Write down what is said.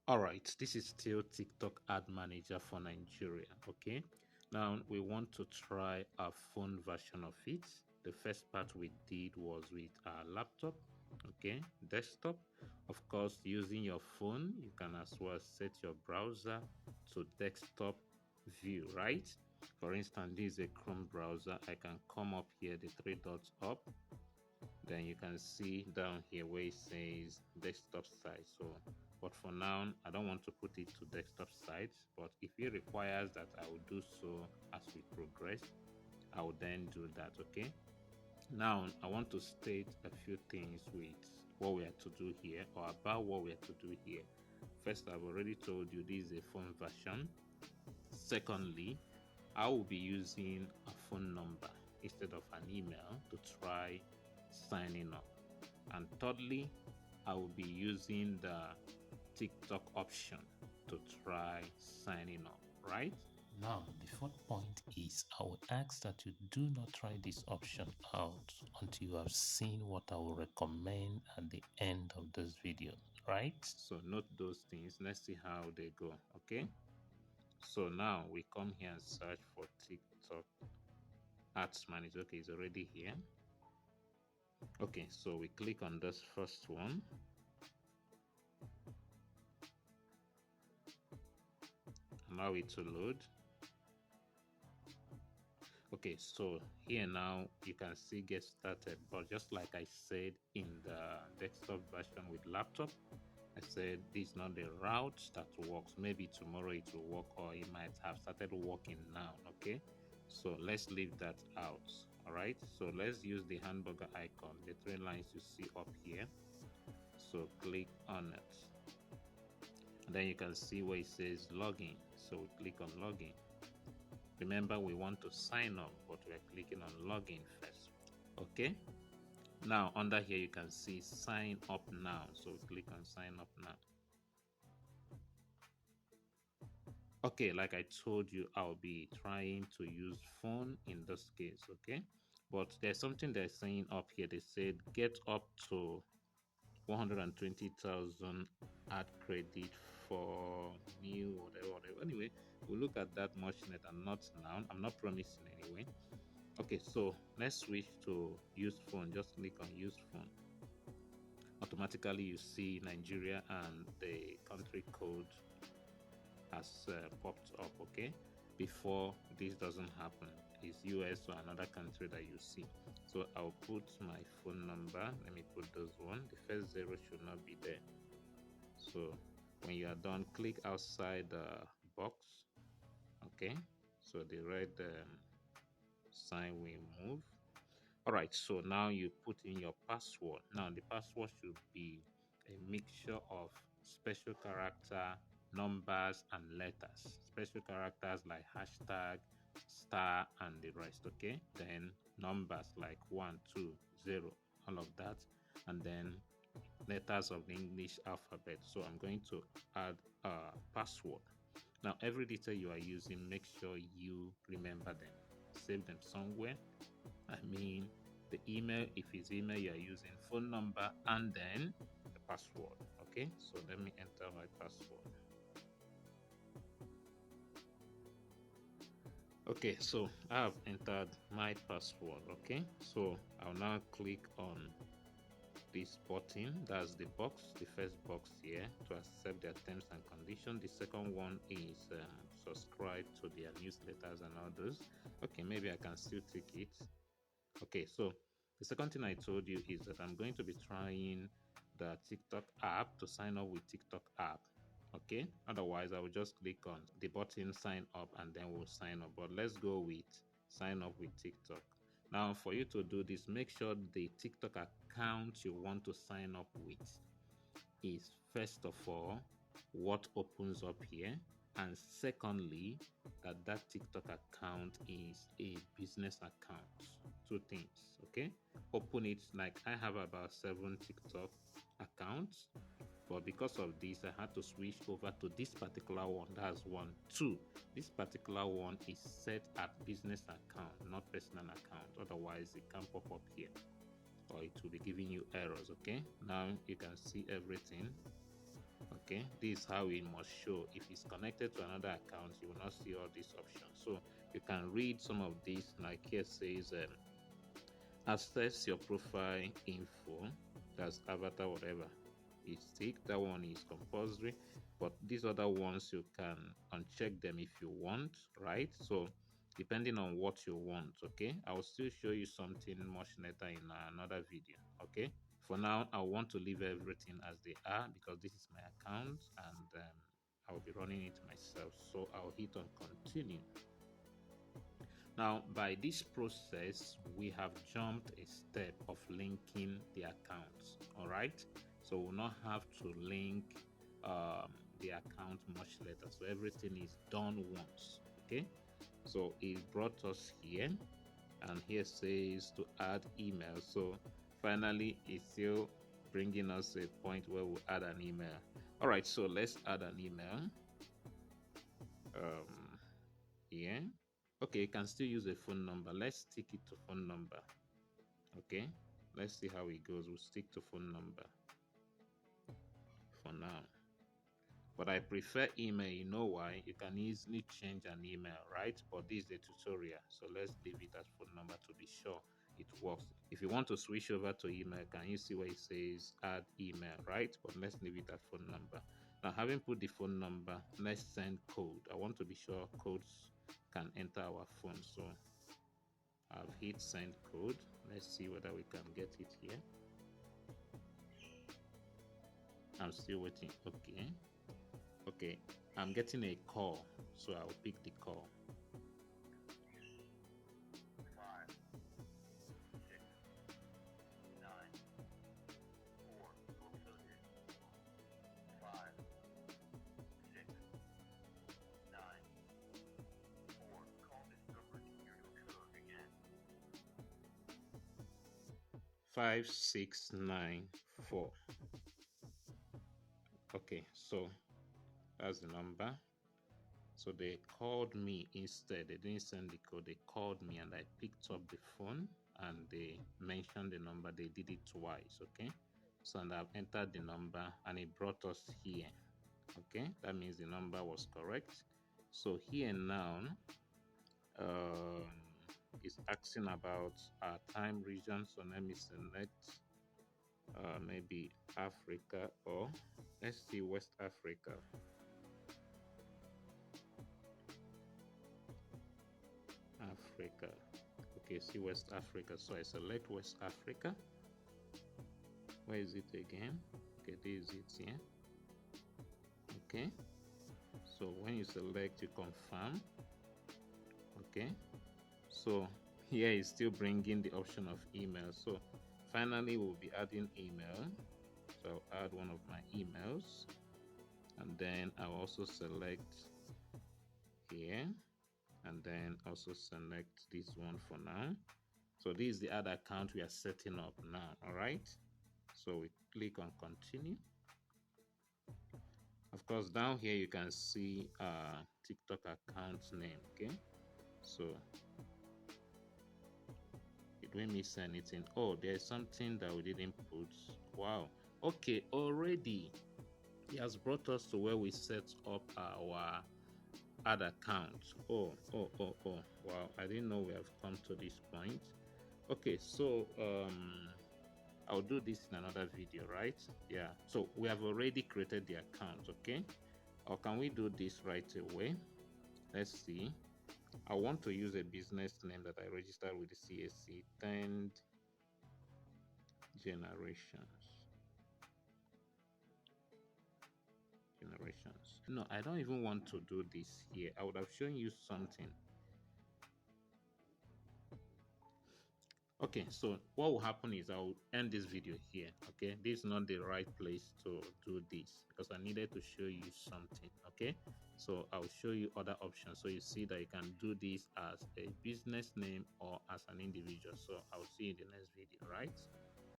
Alright, this is still TikTok ad manager for Nigeria. Okay, now we want to try a phone version of it. The first part we did was with our laptop, okay, desktop. Of course, using your phone, you can as well set your browser to desktop view, right? For instance, this is a Chrome browser. I can come up here, the three dots up, then you can see down here where it says desktop site. So but for now I don't want to put it to desktop site, but if it requires that, I will do so as we progress. I will then do that. Okay, now I want to state a few things with what we are to do here, or about what we are to do here. First, I've already told you this is a phone version. Secondly, I will be using a phone number instead of an email to try signing up. And thirdly, I will be using the TikTok option to try signing up, right? Now, the fourth point is I would ask that you do not try this option out until you have seen what I will recommend at the end of this video, right? So note those things. Let's see how they go. Okay. So now we come here and search for TikTok Ads Manager. Okay, it's already here. Okay, so we click on this first one. Allow it to load. Okay, so here now you can see get started, but just like I said in the desktop version with laptop, I said this is not the route that works. Maybe tomorrow it will work, or it might have started working now. Okay, so let's leave that out. All right, so let's use the hamburger icon, the three lines you see up here. So click on it, and then you can see where it says login. So we click on login. Remember, we want to sign up, but we are clicking on login first. Okay, now under here you can see sign up now, so we click on sign up now. Okay, like I told you, I'll be trying to use phone in this case. Okay, but there's something they're saying up here. They said get up to 120,000 ad credit for new whatever. Anyway, we'll look at that much later, not now. I'm not promising anyway. Okay, so let's switch to use phone. Just click on use phone. Automatically you see Nigeria and the country code has popped up. Okay, before this doesn't happen, it's US or another country that you see. So I'll put my phone number. Let me put those one. The first zero should not be there. So when you are done, click outside the box. Okay, so the red sign will move. All right, so now you put in your password. Now the password should be a mixture of special character, numbers, and letters. Special characters like hashtag, star, and the rest. Okay, then numbers like 1, 2, 0, all of that, and then letters of the English alphabet. So I'm going to add a password. Now every detail you are using, make sure you remember them, save them somewhere. I mean, the email, if it's email you are using, phone number, and then the password. Okay, so let me enter my password. Okay, so I have entered my password. Okay, so I'll now click on this button. That's the box, the first box here, to accept their terms and conditions. The second one is subscribe to their newsletters and others. Okay, maybe I can still tick it. Okay, so the second thing I told you is that I'm going to be trying the TikTok app to sign up with TikTok app. Okay, otherwise I will just click on the button sign up and then we'll sign up. But let's go with sign up with TikTok. Now, for you to do this, make sure the TikTok account you want to sign up with is first of all what opens up here, and secondly that TikTok account is a business account. Two things. Okay, open it. Like I have about 7 TikTok accounts, but because of this I had to switch over to this particular one. That's one. Two, this particular one is set at business account, not personal account, otherwise it can pop up here or it will be giving you errors. Okay, now you can see everything. Okay, this is how it must show. If it's connected to another account, you will not see all these options. So you can read some of these, like here says access your profile info, that's avatar, whatever is tick, that one is compulsory, but these other ones you can uncheck them if you want, right? So depending on what you want. Okay, I will still show you something much later in another video. Okay, for now I want to leave everything as they are because this is my account, and I'll be running it myself. So I'll hit on continue. Now, by this process, we have jumped a step of linking the accounts. All right. So we'll not have to link the account much later. So everything is done once. Okay. So it brought us here, and here says to add email. So finally, it's still bringing us a point where we'll add an email. All right. So let's add an email. Here. Okay, you can still use a phone number. Let's stick it to phone number. Okay, let's see how it goes. We'll stick to phone number for now. But I prefer email. You know why? You can easily change an email, right? But this is a tutorial, so let's leave it as phone number to be sure it works. If you want to switch over to email, can you see where it says add email, right? But let's leave it as phone number. Now, having put the phone number, let's send code. I want to be sure codes can enter our phone. So I've hit send code. Let's see whether we can get it here. I'm still waiting. Okay. Okay. I'm getting a call, so I'll pick the call. 5694. Okay, so that's the number. So they called me instead. They didn't send the code. They called me and I picked up the phone and they mentioned the number. They did it twice. Okay. So and I've entered the number and it brought us here. Okay. That means the number was correct. So here now, um, it's asking about our time region. So let me select maybe Africa, or let's see West Africa. Africa. Okay, see West Africa. So I select West Africa. Where is it again? Okay, this is it here. Okay. So when you select, you confirm. Okay. So here is still bringing the option of email. So finally, we'll be adding email. So I'll add one of my emails. And then I'll also select here. And then also select this one for now. So this is the other account we are setting up now. All right. So we click on continue. Of course, down here you can see TikTok account name. Okay. So it didn't miss anything. Oh, there's something that we didn't put. Wow. Okay, already he has brought us to where we set up our ad account. Oh. Wow, I didn't know we have come to this point. Okay, so I'll do this in another video, right? Yeah, so we have already created the account. Okay, or can we do this right away? Let's see. I want to use a business name that I registered with the CAC, 10 generations. No, I don't even want to do this here. I would have shown you something. Okay, so what will happen is I'll end this video here. Okay, this is not the right place to do this because I needed to show you something. Okay, so I'll show you other options so you see that you can do this as a business name or as an individual. So I'll see you in the next video, right?